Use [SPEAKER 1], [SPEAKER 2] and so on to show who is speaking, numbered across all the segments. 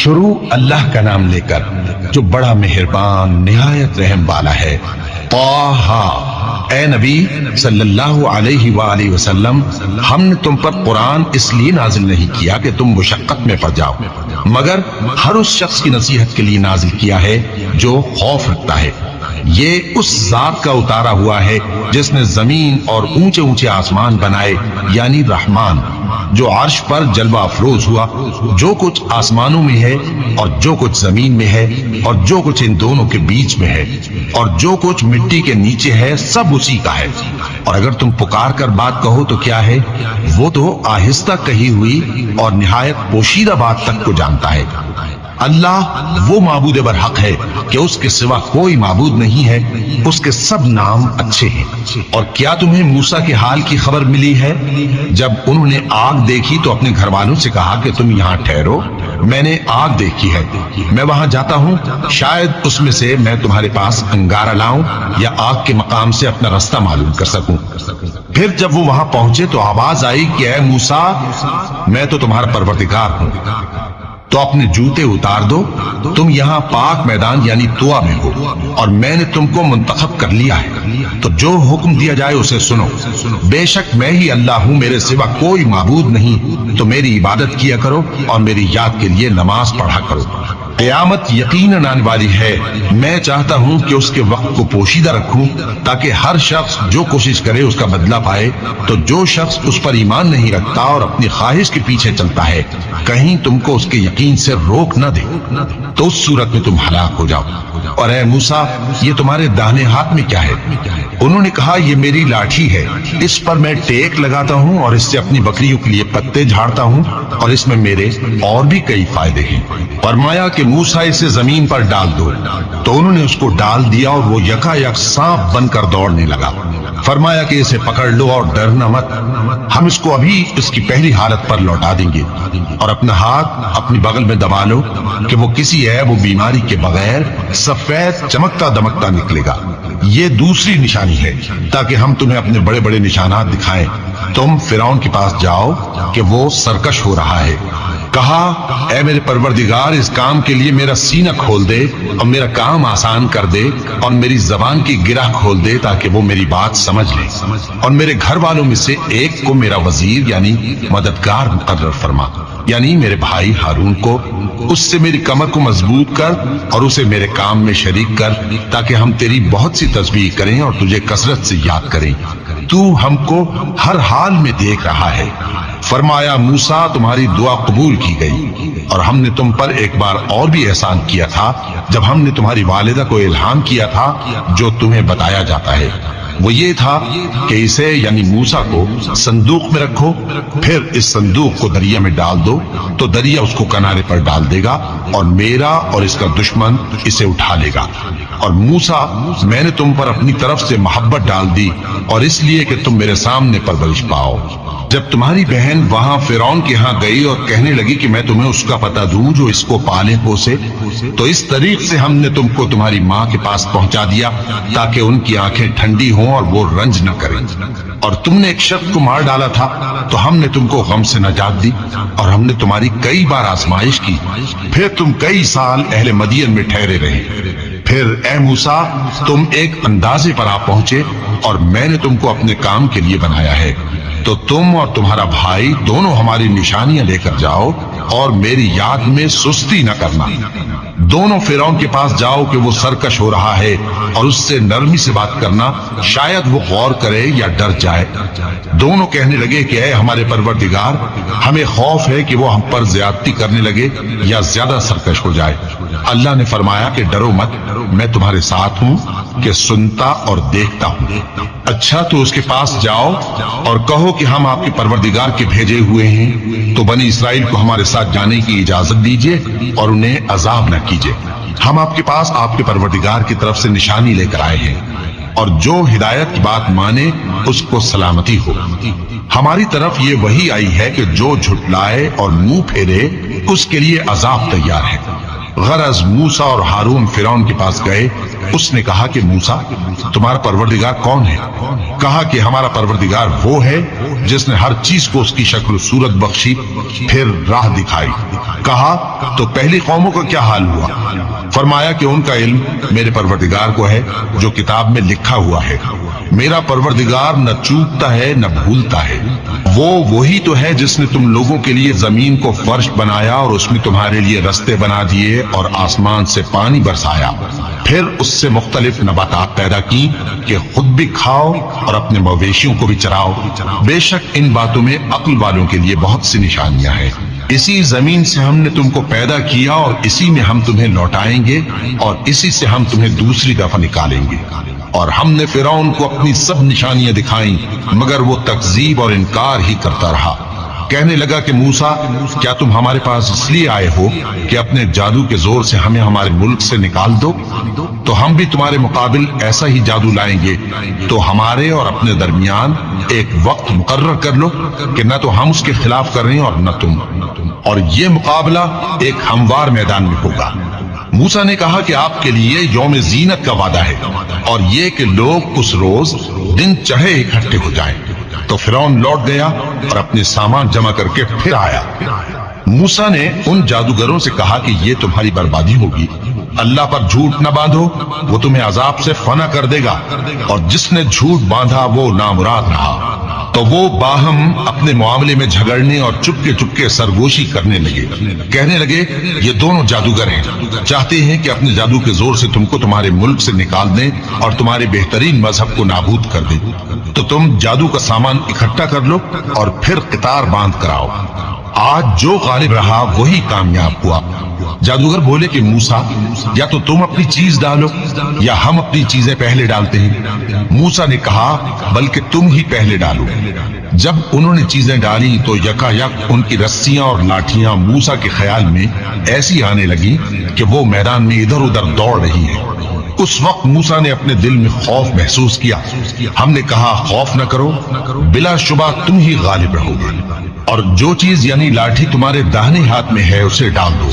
[SPEAKER 1] شروع اللہ کا نام لے کر جو بڑا مہربان نہایت رحم والا ہے۔ طٰہٰ، اے نبی صلی اللہ علیہ وآلہ وسلم، ہم نے تم پر قرآن اس لیے نازل نہیں کیا کہ تم مشقت میں پڑ جاؤ، مگر ہر اس شخص کی نصیحت کے لیے نازل کیا ہے جو خوف رکھتا ہے۔ یہ اس ذات کا اتارا ہوا ہے جس نے زمین اور اونچے اونچے آسمان بنائے، یعنی رحمان، جو عرش پر جلوہ افروز ہوا۔ جو کچھ آسمانوں میں ہے اور جو کچھ زمین میں ہے اور جو کچھ ان دونوں کے بیچ میں ہے اور جو کچھ مٹی کے نیچے ہے، سب اسی کا ہے۔ اور اگر تم پکار کر بات کہو تو کیا ہے؟ وہ تو آہستہ کہی ہوئی اور نہایت پوشیدہ بات تک کو جانتا ہے۔ اللہ وہ معبود برحق ہے کہ اس کے سوا کوئی معبود نہیں ہے، اس کے سب نام اچھے ہیں۔ اور کیا تمہیں موسیٰ کے حال کی خبر ملی ہے؟ جب انہوں نے آگ دیکھی تو اپنے گھر والوں سے کہا کہ تم یہاں ٹھہرو، میں نے آگ دیکھی ہے، میں وہاں جاتا ہوں، شاید اس میں سے میں تمہارے پاس انگارہ لاؤں یا آگ کے مقام سے اپنا رستہ معلوم کر سکوں۔ پھر جب وہ وہاں پہنچے تو آواز آئی کہ اے موسیٰ، میں تو تمہارا پروردگار ہوں، تو اپنے جوتے اتار دو، تم یہاں پاک میدان یعنی طویٰ میں ہو، اور میں نے تم کو منتخب کر لیا ہے، تو جو حکم دیا جائے اسے سنو۔ بے شک میں ہی اللہ ہوں، میرے سوا کوئی معبود نہیں، تو میری عبادت کیا کرو اور میری یاد کے لیے نماز پڑھا کرو۔ قیامت یقیناً آنے والی ہے، میں چاہتا ہوں کہ اس کے وقت کو پوشیدہ رکھوں تاکہ ہر شخص جو کوشش کرے اس کا بدلہ پائے۔ تو جو شخص اس پر ایمان نہیں رکھتا اور اپنی خواہش کے پیچھے چلتا ہے، کہیں تم کو اس کے یقین سے روک نہ دے، تو اس صورت میں تم ہلاک ہو جاؤ۔ اور اے موسیٰ، یہ تمہارے داہنے ہاتھ میں کیا ہے؟ انہوں نے کہا یہ میری لاٹھی ہے، اس پر میں ٹیک لگاتا ہوں اور اس سے اپنی بکریوں کے لیے پتے جھاڑتا ہوں، اور اس میں میرے اور بھی کئی فائدے ہیں۔ فرمایا کہ موسیٰ اسے زمین پر ڈال دو، تو انہوں نے اس کو ڈال دیا اور وہ یکا یک سانپ بن کر دوڑنے لگا۔ فرمایا کہ اسے پکڑ لو اور ڈرنا مت، ہم اس کو ابھی اس کی پہلی حالت پر لوٹا دیں گے، اور اپنا ہاتھ اپنی بغل میں دبا لو کہ وہ کسی عیب و بیماری کے بغیر سفید چمکتا دمکتا نکلے گا۔ یہ دوسری نشانی ہے تاکہ ہم تمہیں اپنے بڑے بڑے نشانات دکھائیں۔ تم فرعون کے پاس جاؤ کہ وہ سرکش ہو رہا ہے۔ کہا اے میرے پروردگار، اس کام کے لیے میرا سینہ کھول دے اور میرا کام آسان کر دے اور میری زبان کی گرہ کھول دے تاکہ وہ میری بات سمجھ لے، اور میرے گھر والوں میں سے ایک کو میرا وزیر یعنی مددگار مقرر فرما، یعنی میرے بھائی ہارون کو۔ اس سے میری کمر کو مضبوط کر اور اسے میرے کام میں شریک کر تاکہ ہم تیری بہت سی تسبیح کریں اور تجھے کثرت سے یاد کریں۔ تو ہم کو ہر حال میں دیکھ رہا ہے۔ فرمایا موسیٰ، تمہاری دعا قبول کی گئی، اور ہم نے تم پر ایک بار اور بھی احسان کیا تھا جب ہم نے تمہاری والدہ کو الہام کیا تھا جو تمہیں بتایا جاتا ہے۔ وہ یہ تھا کہ اسے یعنی موسیٰ کو صندوق میں رکھو، پھر اس صندوق کو دریا میں ڈال دو تو دریا اس کو کنارے پر ڈال دے گا، اور میرا اور اس کا دشمن اسے اٹھا لے گا۔ اور موسیٰ، میں نے تم پر اپنی طرف سے محبت ڈال دی، اور اس لیے کہ تم میرے سامنے پرورش پاؤ۔ جب تمہاری بہن وہاں فرعون کے ہاں گئی اور کہنے لگی کہ میں تمہیں اس کا پتہ دوں جو اس کو پالے پوسے، تو اس طریق سے ہم نے تم کو تمہاری ماں کے پاس پہنچا دیا تاکہ ان کی آنکھیں ٹھنڈی ہوں اور وہ رنج نہ کریں۔ اور تم نے ایک شخص کو مار ڈالا تھا تو ہم نے تم کو غم سے نجات دی، اور ہم نے تمہاری کئی بار آزمائش کی، پھر تم کئی سال اہل مدین میں ٹھہرے رہے۔ پھر اے موسیٰ، تم ایک اندازے پر آ پہنچے اور میں نے تم کو اپنے کام کے لیے بنایا ہے، تو تم اور تمہارا بھائی دونوں ہماری نشانیاں لے کر جاؤ اور میری یاد میں سستی نہ کرنا۔ دونوں فرعون کے پاس جاؤ کہ وہ سرکش ہو رہا ہے، اور اس سے نرمی سے بات کرنا، شاید وہ غور کرے یا ڈر جائے۔ دونوں کہنے لگے کہ اے ہمارے پروردگار، ہمیں خوف ہے کہ وہ ہم پر زیادتی کرنے لگے یا زیادہ سرکش ہو جائے۔ اللہ نے فرمایا کہ ڈرو مت، میں تمہارے ساتھ ہوں کہ سنتا اور دیکھتا ہوں۔ اچھا تو اس کے پاس جاؤ اور کہو کہ ہم آپ کے پروردگار کے بھیجے ہوئے ہیں، تو بنی اسرائیل کو ہمارے ساتھ جانے کی اجازت دیجیے اور انہیں عذاب نہ کیجیے۔ ہم آپ کے پاس آپ کے پروردگار کی طرف سے نشانی لے کر آئے ہیں، اور جو ہدایت کی بات مانے اس کو سلامتی ہو۔ ہماری طرف یہ وحی آئی ہے کہ جو جھٹلائے اور منہ پھیرے اس کے لیے عذاب تیار ہے۔ غرض موسیٰ اور ہارون فرعون کے پاس گئے۔ اس نے کہا کہ موسیٰ، تمہارا پروردگار کون ہے؟ کہا کہ ہمارا پروردگار وہ ہے جس نے ہر چیز کو اس کی شکل و صورت بخشی، پھر راہ دکھائی۔ کہا تو پہلی قوموں کا کیا حال ہوا؟ فرمایا کہ ان کا علم میرے پروردگار کو ہے جو کتاب میں لکھا ہوا ہے۔ میرا پروردگار نہ چوکتا ہے نہ بھولتا ہے۔ وہ وہی تو ہے جس نے تم لوگوں کے لیے زمین کو فرش بنایا اور اس میں تمہارے لیے رستے بنا دیے اور آسمان سے پانی برسایا، پھر اس سے مختلف نباتات پیدا کی کہ خود بھی کھاؤ اور اپنے مویشیوں کو بھی چراؤ۔ بے شک ان باتوں میں عقل والوں کے لیے بہت سی نشانیاں ہیں۔ اسی زمین سے ہم نے تم کو پیدا کیا اور اسی میں ہم تمہیں لوٹائیں گے اور اسی سے ہم تمہیں دوسری دفعہ نکالیں گے۔ اور ہم نے فرعون کو اپنی سب نشانیاں دکھائیں مگر وہ تکذیب اور انکار ہی کرتا رہا۔ کہنے لگا کہ موسیٰ، کیا تم ہمارے پاس اس لیے آئے ہو کہ اپنے جادو کے زور سے ہمیں ہمارے ملک سے نکال دو؟ تو ہم بھی تمہارے مقابل ایسا ہی جادو لائیں گے، تو ہمارے اور اپنے درمیان ایک وقت مقرر کر لو کہ نہ تو ہم اس کے خلاف کر رہے ہیں اور نہ تم، اور یہ مقابلہ ایک ہموار میدان میں ہوگا۔ موسیٰ نے کہا کہ آپ کے لیے یوم زینت کا وعدہ ہے اور یہ کہ لوگ اس روز دن چڑھے اکٹھے ہو جائیں۔ تو فرعون لوٹ گیا اور اپنے سامان جمع کر کے پھر آیا۔ موسیٰ نے ان جادوگروں سے کہا کہ یہ تمہاری بربادی ہوگی، اللہ پر جھوٹ نہ باندھو، وہ تمہیں عذاب سے فنا کر دے گا، اور جس نے جھوٹ باندھا وہ نامراد رہا۔ تو وہ باہم اپنے معاملے میں جھگڑنے اور چپکے چپکے سرگوشی کرنے لگے۔ کہنے لگے یہ دونوں جادوگر ہیں، چاہتے ہیں کہ اپنے جادو کے زور سے تم کو تمہارے ملک سے نکال دیں اور تمہارے بہترین مذہب کو نابود کر دیں۔ تو تم جادو کا سامان اکٹھا کر لو اور پھر قطار باندھ کر آؤ، آج جو غالب رہا وہی کامیاب ہوا۔ جادوگر بولے کہ موسیٰ، یا تو تم اپنی چیز ڈالو یا ہم اپنی چیزیں پہلے ڈالتے ہیں۔ موسیٰ نے کہا بلکہ تم ہی پہلے ڈالو۔ جب انہوں نے چیزیں ڈالی تو یکا یک ان کی رسیاں اور لاٹھیاں موسیٰ کے خیال میں ایسی آنے لگی کہ وہ میدان میں ادھر ادھر دوڑ رہی ہے۔ اس وقت موسیٰ نے اپنے دل میں خوف محسوس کیا۔ ہم نے کہا خوف نہ کرو، بلا شبہ تم ہی غالب رہو گے، اور جو چیز یعنی لاٹھی تمہارے داہنے ہاتھ میں ہے اسے ڈال دو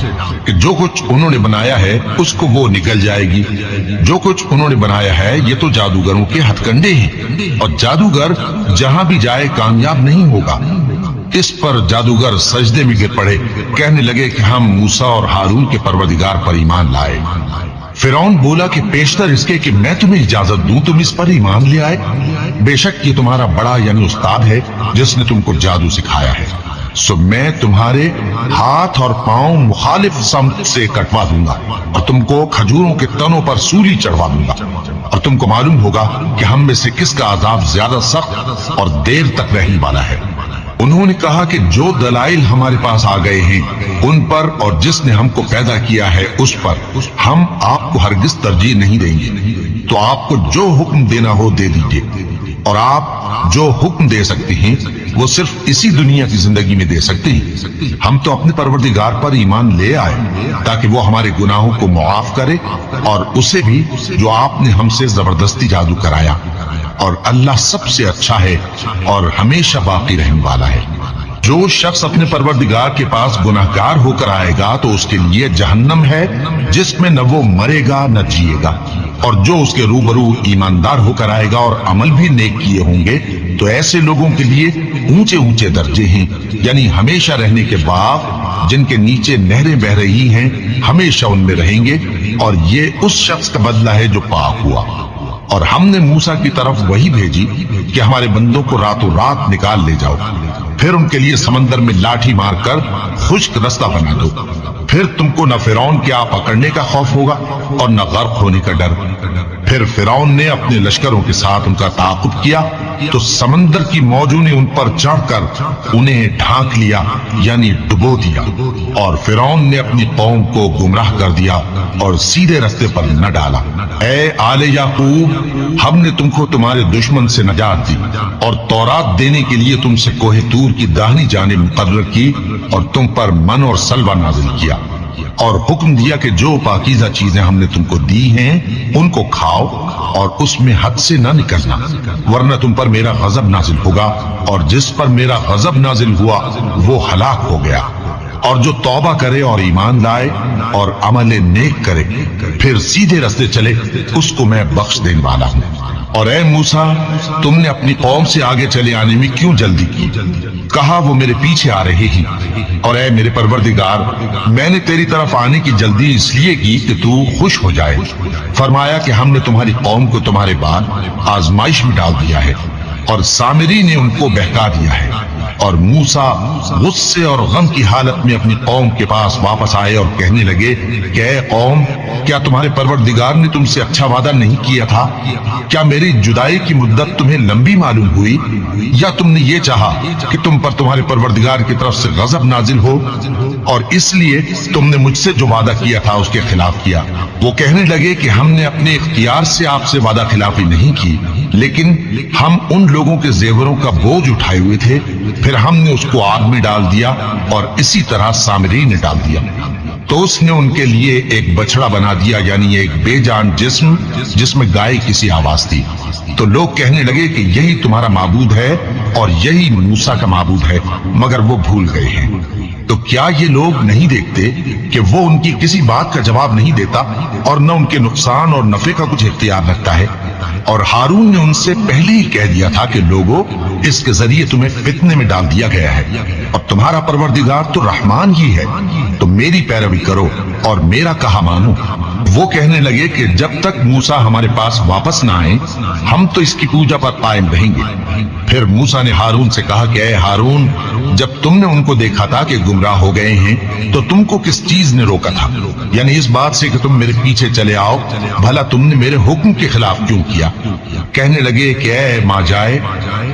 [SPEAKER 1] کہ جو کچھ انہوں نے بنایا ہے اس کو وہ نگل جائے گی۔ جو کچھ انہوں نے بنایا ہے یہ تو جادوگروں کے ہتھ کنڈے ہیں، اور جادوگر جہاں بھی جائے کامیاب نہیں ہوگا۔ اس پر جادوگر سجدے میں گر پڑے، کہنے لگے کہ ہم موسیٰ اور ہارون کے پروردگار پر ایمان لائے۔ فرعون بولا کہ پیشتر اس کے کہ میں تمہیں اجازت دوں تم اس پر ایمان لے آئے، بے شک یہ تمہارا بڑا یعنی استاد ہے جس نے تم کو جادو سکھایا ہے، سو میں تمہارے ہاتھ اور پاؤں مخالف سمت سے کٹوا دوں گا اور تم کو کھجوروں کے تنوں پر سولی چڑھوا دوں گا، اور تم کو معلوم ہوگا کہ ہم میں سے کس کا عذاب زیادہ سخت اور دیر تک رہنے والا ہے۔ انہوں نے کہا کہ جو دلائل ہمارے پاس آ گئے ہیں ان پر اور جس نے ہم کو پیدا کیا ہے اس پر ہم آپ کو ہرگز ترجیح نہیں دیں گے، تو آپ کو جو حکم دینا ہو دے دیجیے، اور آپ جو حکم دے سکتے ہیں وہ صرف اسی دنیا کی زندگی میں دے سکتے ہیں۔ ہم تو اپنے پروردگار پر ایمان لے آئے تاکہ وہ ہمارے گناہوں کو معاف کرے اور اسے بھی جو آپ نے ہم سے زبردستی جادو کرایا، اور اللہ سب سے اچھا ہے اور ہمیشہ باقی رہنے والا ہے۔ جو شخص اپنے پروردگار کے پاس گناہگار ہو کر آئے گا تو اس کے لیے جہنم ہے جس میں نہ وہ مرے گا نہ جیے گا، اور جو اس کے روبرو ایماندار ہو کر آئے گا اور عمل بھی نیک کیے ہوں گے تو ایسے لوگوں کے لیے اونچے اونچے درجے ہیں، یعنی ہمیشہ رہنے کے باغ جن کے نیچے نہریں بہ رہی ہیں، ہمیشہ ان میں رہیں گے، اور یہ اس شخص کا بدلہ ہے جو پاک ہوا۔ اور ہم نے موسیٰ کی طرف وہی بھیجی کہ ہمارے بندوں کو راتوں رات نکال لے جاؤ، پھر ان کے لیے سمندر میں لاٹھی مار کر خشک رستہ بنا دو، پھر تم کو نہ فرعون کے آ پکڑنے کا خوف ہوگا اور نہ غرق ہونے کا ڈر۔ پھر فرعون نے اپنے لشکروں کے ساتھ ان کا تعاقب کیا تو سمندر کی موجوں نے ان پر چڑھ کر انہیں ڈھانک لیا یعنی ڈبو دیا، اور فرعون نے اپنی قوم کو گمراہ کر دیا اور سیدھے رستے پر نہ ڈالا۔ اے آل یعقوب، ہم نے تم کو تمہارے دشمن سے نجات دی اور تورات دینے کے لیے تم سے کوہ طور کی داہنی جانب مقرر کی، اور تم پر من اور سلوہ نازل کیا، اور حکم دیا کہ جو پاکیزہ چیزیں ہم نے تم کو دی ہیں ان کو کھاؤ اور اس میں حد سے نہ نکلنا، ورنہ تم پر میرا غضب نازل ہوگا، اور جس پر میرا غضب نازل ہوا وہ ہلاک ہو گیا۔ اور جو توبہ کرے اور ایمان لائے اور عمل نیک کرے پھر سیدھے رستے چلے اس کو میں بخش دینے والا ہوں۔ اور اے موسیٰ تم نے اپنی قوم سے آگے چلے آنے میں کیوں جلدی کی؟ کہا وہ میرے پیچھے آ رہے ہیں۔ اور اے میرے پروردگار میں نے تیری طرف آنے کی جلدی اس لیے کی کہ تو خوش ہو جائے۔ فرمایا کہ ہم نے تمہاری قوم کو تمہارے بعد آزمائش میں ڈال دیا ہے اور سامری نے ان کو بہکا دیا ہے۔ اور موسیٰ غصے اور غم کی حالت میں اپنی قوم کے پاس واپس آئے اور کہنے لگے کہ اے قوم کیا تمہارے پروردگار نے تم سے اچھا وعدہ نہیں کیا تھا؟ کیا میری جدائی کی مدت تمہیں لمبی معلوم ہوئی، یا تم نے یہ چاہا کہ تم پر تمہارے پروردگار کی طرف سے غضب نازل ہو اور اس لیے تم نے مجھ سے جو وعدہ کیا تھا اس کے خلاف کیا؟ وہ کہنے لگے کہ ہم نے اپنے اختیار سے آپ سے وعدہ خلافی نہیں کی، لیکن ہم ان لوگوں کے زیوروں کا بوجھ اٹھائے ہوئے تھے، پھر ہم نے اس کو آگ میں ڈال دیا اور اسی طرح سامری نے ڈال دیا۔ تو اس نے ان کے لیے ایک بچڑا بنا دیا، یعنی ایک بے جان جسم جس میں گائے کسی آواز تھی۔ تو لوگ کہنے لگے کہ یہی تمہارا معبود ہے اور یہی موسیٰ کا معبود ہے، مگر وہ بھول گئے ہیں۔ تو کیا یہ لوگ نہیں دیکھتے کہ وہ ان کی کسی بات کا جواب نہیں دیتا اور نہ ان کے نقصان اور نفع کا کچھ اختیار رکھتا ہے؟ اور ہارون نے ان سے پہلے ہی کہہ دیا تھا کہ لوگوں اس کے ذریعے تمہیں فتنے میں ڈال دیا گیا ہے، اور تمہارا پروردگار تو رحمان ہی ہے، تو میری پیروی کرو اور میرا کہا مانو۔ وہ کہنے لگے کہ جب تک موسیٰ ہمارے پاس واپس نہ آئے ہم تو اس کی پوجا پر قائم رہیں گے۔ پھر موسیٰ نے ہارون سے کہا کہ اے ہارون جب تم نے ان کو دیکھا تھا کہ گمراہ ہو گئے ہیں تو تم کو کس چیز نے روکا تھا؟ یعنی اس بات سے کہ تم میرے پیچھے چلے آؤ، بھلا تم نے میرے حکم کے خلاف کیوں کیا؟ کہنے لگے کہ اے ماں جائے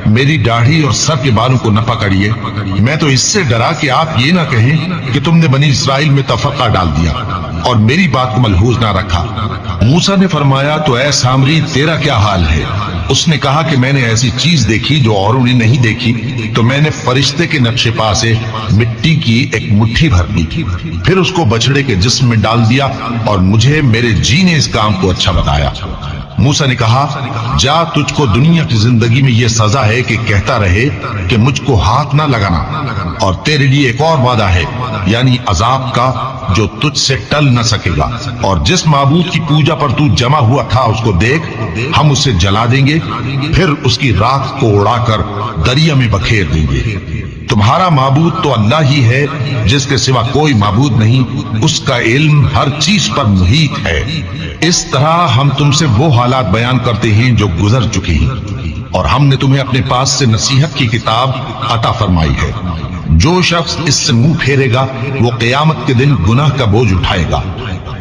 [SPEAKER 1] میری داڑھی اور سر کے بالوں کو نہ پکڑیے، میں تو اس سے ڈرا کہ آپ یہ نہ کہیں کہ تم نے بنی اسرائیل میں تفرقہ ڈال دیا اور میری بات کو ملحوظ نہ رکھا۔ موسیٰ نے فرمایا تو اے سامری تیرا کیا حال ہے؟ اس نے کہا کہ میں نے ایسی چیز دیکھی جو اوروں نے نہیں دیکھی، تو میں نے فرشتے کے نقش پا سے مٹی کی ایک مٹھی بھر لی، پھر اس کو بچڑے کے جسم میں ڈال دیا اور مجھے میرے جی نے اس کام کو اچھا بتایا۔ موسیٰ نے کہا جا تجھ کو دنیا کی زندگی میں یہ سزا ہے کہ کہتا رہے کہ مجھ کو ہاتھ نہ لگانا، اور تیرے لیے ایک اور وعدہ ہے یعنی عذاب کا جو تجھ سے ٹل نہ سکے گا، اور جس معبود کی پوجا پر تو جمع ہوا تھا اس کو دیکھ، ہم اسے جلا دیں گے، پھر اس کی راکھ کو اڑا کر دریا میں بکھیر دیں گے۔ تمہارا معبود تو اللہ ہی ہے جس کے سوا کوئی معبود نہیں، اس کا علم ہر چیز پر محیط ہے۔ اس طرح ہم تم سے وہ حالات بیان کرتے ہیں جو گزر چکے ہیں، اور ہم نے تمہیں اپنے پاس سے نصیحت کی کتاب عطا فرمائی ہے۔ جو شخص اس سے منہ پھیرے گا وہ قیامت کے دن گناہ کا بوجھ اٹھائے گا۔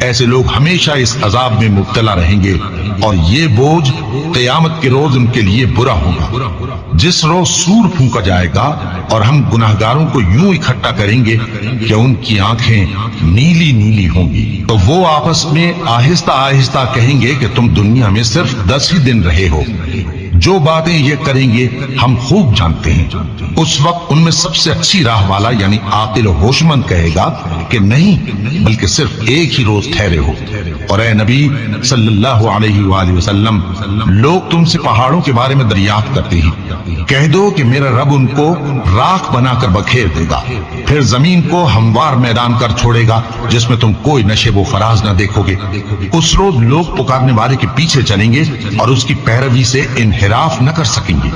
[SPEAKER 1] ایسے لوگ ہمیشہ اس عذاب میں مبتلا رہیں گے، اور یہ بوجھ قیامت کے روز ان کے لیے برا ہوگا۔ جس روز سور پھونکا جائے گا اور ہم گناہگاروں کو یوں اکٹھا کریں گے کہ ان کی آنکھیں نیلی نیلی ہوں گی، تو وہ آپس میں آہستہ آہستہ کہیں گے کہ تم دنیا میں صرف 10 ہی دن رہے ہو۔ جو باتیں یہ کریں گے ہم خوب جانتے ہیں۔ اس وقت ان میں سب سے اچھی راہ والا یعنی عاقل و ہوش مند کہے گا کہ نہیں بلکہ صرف ایک ہی روز ٹھہرے ہو۔ اور اے نبی صلی اللہ علیہ وآلہ وسلم لوگ تم سے پہاڑوں کے بارے میں دریافت کرتے ہیں، کہہ دو کہ میرا رب ان کو راکھ بنا کر بکھیر دے گا، پھر زمین کو ہموار میدان کر چھوڑے گا جس میں تم کوئی نشیب و فراز نہ دیکھو گے۔ اس روز لوگ پکارنے والے کے پیچھے چلیں گے اور اس کی پیروی سے انحراف نہ کر سکیں گے،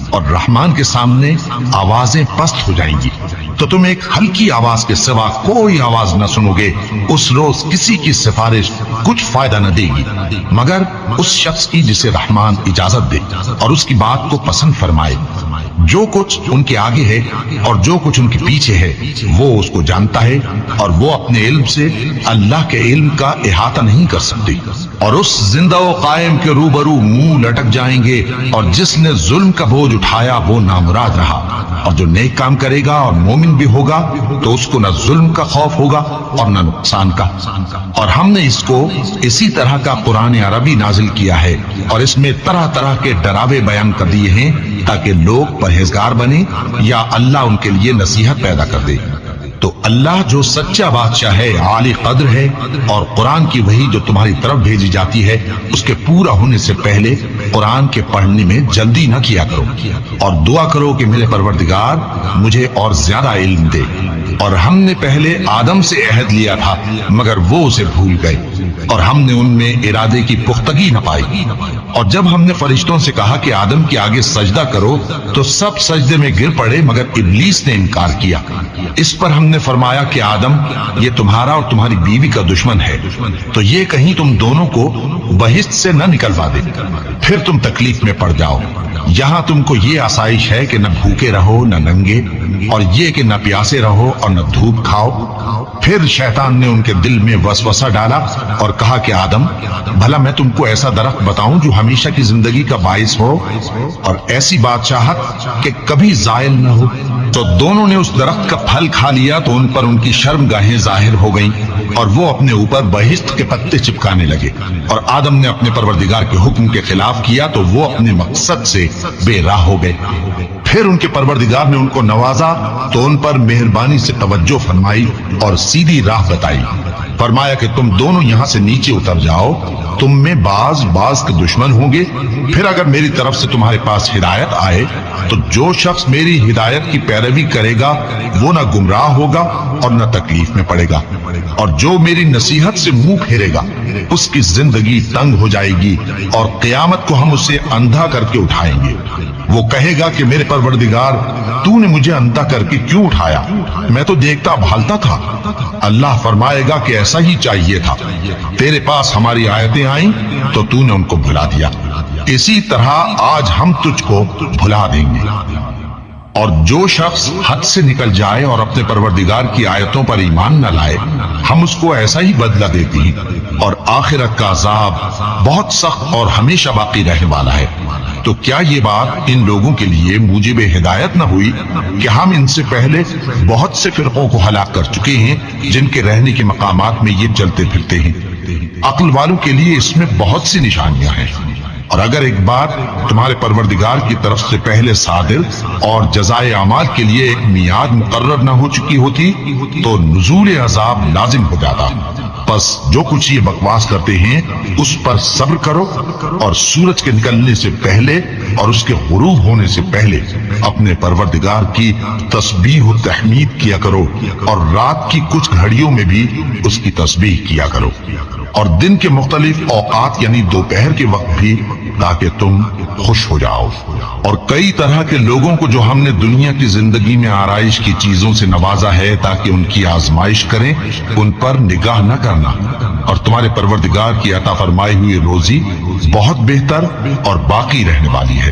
[SPEAKER 1] اور رحمان کے سامنے آوازیں پست ہو جائیں گی، تو تم ایک ہلکی آواز کے سوا کوئی آواز نہ سنو گے۔ اس روز کسی کی سفارش کچھ فائدہ نہ دے گی مگر اس شخص کی جسے رحمان اجازت دے اور اس کی بات کو پسند فرمائے۔ جو کچھ ان کے آگے ہے اور جو کچھ ان کے پیچھے ہے وہ اس کو جانتا ہے، اور وہ اپنے علم سے اللہ کے علم کا احاطہ نہیں کر سکتے۔ اور اس زندہ و قائم کے روبرو منہ لٹک جائیں گے، اور جس نے ظلم کا بوجھ اٹھایا وہ نامراد رہا، اور جو نیک کام کرے گا اور مومن بھی ہوگا تو اس کو نہ ظلم کا خوف ہوگا اور نہ نقصان کا۔ اور ہم نے اس کو اسی طرح کا قرآن عربی نازل کیا ہے، اور اس میں طرح طرح کے ڈراوے بیان کر دیے ہیں تاکہ لوگ پرہیزگار بنے یا اللہ ان کے لیے نصیحت پیدا کر دے۔ تو اللہ جو سچا بادشاہ ہے، عالی قدر ہے، اور قرآن کی وحی جو تمہاری طرف بھیجی جاتی ہے اس کے پورا ہونے سے پہلے قرآن کے پڑھنے میں جلدی نہ کیا کرو، اور دعا کرو کہ میرے پروردگار مجھے اور زیادہ علم دے۔ اور ہم نے پہلے آدم سے عہد لیا تھا مگر وہ اسے بھول گئے اور ہم نے ان میں ارادے کی پختگی نہ پائی۔ اور جب ہم نے فرشتوں سے کہا کہ آدم کے آگے سجدہ کرو تو سب سجدے میں گر پڑے مگر ابلیس نے انکار کیا۔ اس پر ہم نے فرمایا کہ آدم یہ تمہارا اور تمہاری بیوی کا دشمن ہے، تو یہ کہیں تم دونوں کو بہشت سے نہ نکلوا دے، پھر تم تکلیف میں پڑ جاؤ۔ یہاں تم کو یہ آسائش ہے کہ نہ بھوکے رہو نہ ننگے، اور یہ کہ نہ پیاسے رہو اور نہ دھوپ کھاؤ۔ پھر شیطان نے ان کے دل میں وسوسہ ڈالا اور کہا کہ آدم بھلا میں تم کو ایسا درخت بتاؤں جو ہمیشہ کی زندگی کا باعث ہو اور ایسی بادشاہت کہ کبھی زائل نہ ہو؟ تو دونوں نے اس درخت کا پھل کھا لیا تو ان پر ان کی شرم گاہیں ظاہر ہو گئیں اور وہ اپنے اوپر بہشت کے پتے چپکانے لگے۔ اور آدم نے اپنے پروردگار کے حکم کے خلاف کیا تو وہ اپنے مقصد سے بے راہ ہو گئے۔ پھر ان کے پروردگار نے ان کو نوازا تو ان پر مہربانی سے توجہ فرمائی اور سیدھی راہ بتائی۔ فرمایا کہ تم دونوں یہاں سے نیچے اتر جاؤ، تم میں بعض کے دشمن ہوں گے، پھر اگر میری طرف سے تمہارے پاس ہدایت آئے تو جو شخص میری ہدایت کی پیروی کرے گا وہ نہ گمراہ ہوگا اور نہ تکلیف میں پڑے گا، اور جو میری نصیحت سے منہ پھیرے گا اس کی زندگی تنگ ہو جائے گی اور قیامت کو ہم اسے اندھا کر کے اٹھائیں گے۔ وہ کہے گا کہ میرے پروردگار تو نے مجھے اندھا کر کے کیوں اٹھایا؟ میں تو دیکھتا بھالتا تھا۔ اللہ فرمائے گا کہ ایسا ہی چاہیے تھا، تیرے پاس ہماری آیتیں آئیں تو تو نے ان کو بھلا دیا، اسی طرح آج ہم تجھ کو بھلا دیں گے۔ اور جو شخص حد سے نکل جائے اور اپنے پروردگار کی آیتوں پر ایمان نہ لائے ہم اس کو ایسا ہی بدلہ دیتے ہیں، اور آخرت کا عذاب بہت سخت اور ہمیشہ باقی رہنے والا ہے۔ تو کیا یہ بات ان لوگوں کے لیے موجب ہدایت نہ ہوئی کہ ہم ان سے پہلے بہت سے فرقوں کو ہلاک کر چکے ہیں جن کے رہنے کے مقامات میں یہ چلتے پھرتے ہیں؟ عقل والوں کے لیے اس میں بہت سی نشانیاں ہیں۔ اور اگر ایک بات تمہارے پروردگار کی طرف سے پہلے صادر اور جزائے اعمال کے لیے ایک میعاد مقرر نہ ہو چکی ہوتی تو نزول عذاب لازم ہو جاتا۔ پس جو کچھ یہ بکواس کرتے ہیں اس پر صبر کرو، اور سورج کے نکلنے سے پہلے اور اس کے غروب ہونے سے پہلے اپنے پروردگار کی تسبیح و تحمید کیا کرو، اور رات کی کچھ گھڑیوں میں بھی اس کی تسبیح کیا کرو، اور دن کے مختلف اوقات یعنی دوپہر کے وقت بھی، تاکہ تم خوش ہو جاؤ۔ اور کئی طرح کے لوگوں کو جو ہم نے دنیا کی زندگی میں آرائش کی چیزوں سے نوازا ہے تاکہ ان کی آزمائش کریں، ان پر نگاہ نہ کرنا، اور تمہارے پروردگار کی عطا فرمائی ہوئی روزی بہت بہتر اور باقی رہنے والی ہے۔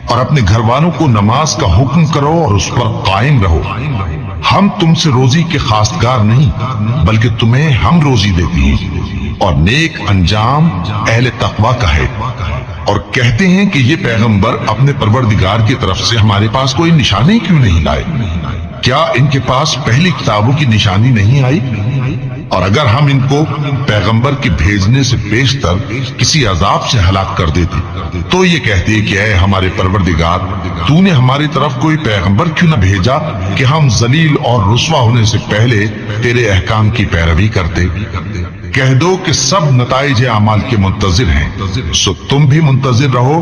[SPEAKER 1] اور اپنے گھر والوں کو نماز کا حکم کرو اور اس پر قائم رہو۔ ہم تم سے روزی کے خواستگار نہیں بلکہ تمہیں ہم روزی دیتی ہیں، اور نیک انجام اہل تقوی کا ہے۔ اور کہتے ہیں کہ یہ پیغمبر اپنے پروردگار کی طرف سے ہمارے پاس کوئی نشانی کیوں نہیں لائے؟ کیا ان کے پاس پہلی کتابوں کی نشانی نہیں آئی؟ اور اگر ہم ان کو پیغمبر کے بھیجنے سے پیشتر کسی عذاب سے ہلاک کر دیتے تو یہ کہتے کہ اے ہمارے پروردگار تو نے ہماری طرف کوئی پیغمبر کیوں نہ بھیجا کہ ہم ذلیل اور رسوا ہونے سے پہلے تیرے احکام کی پیروی کرتے۔ کہہ دو کہ سب نتائج اعمال کے منتظر ہیں، سو تم بھی منتظر رہو،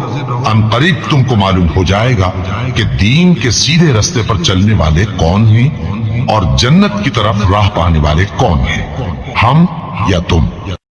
[SPEAKER 1] ان قریب تم کو معلوم ہو جائے گا کہ دین کے سیدھے رستے پر چلنے والے کون ہیں اور جنت کی طرف راہ پانے والے کون ہیں، ہم یا تم۔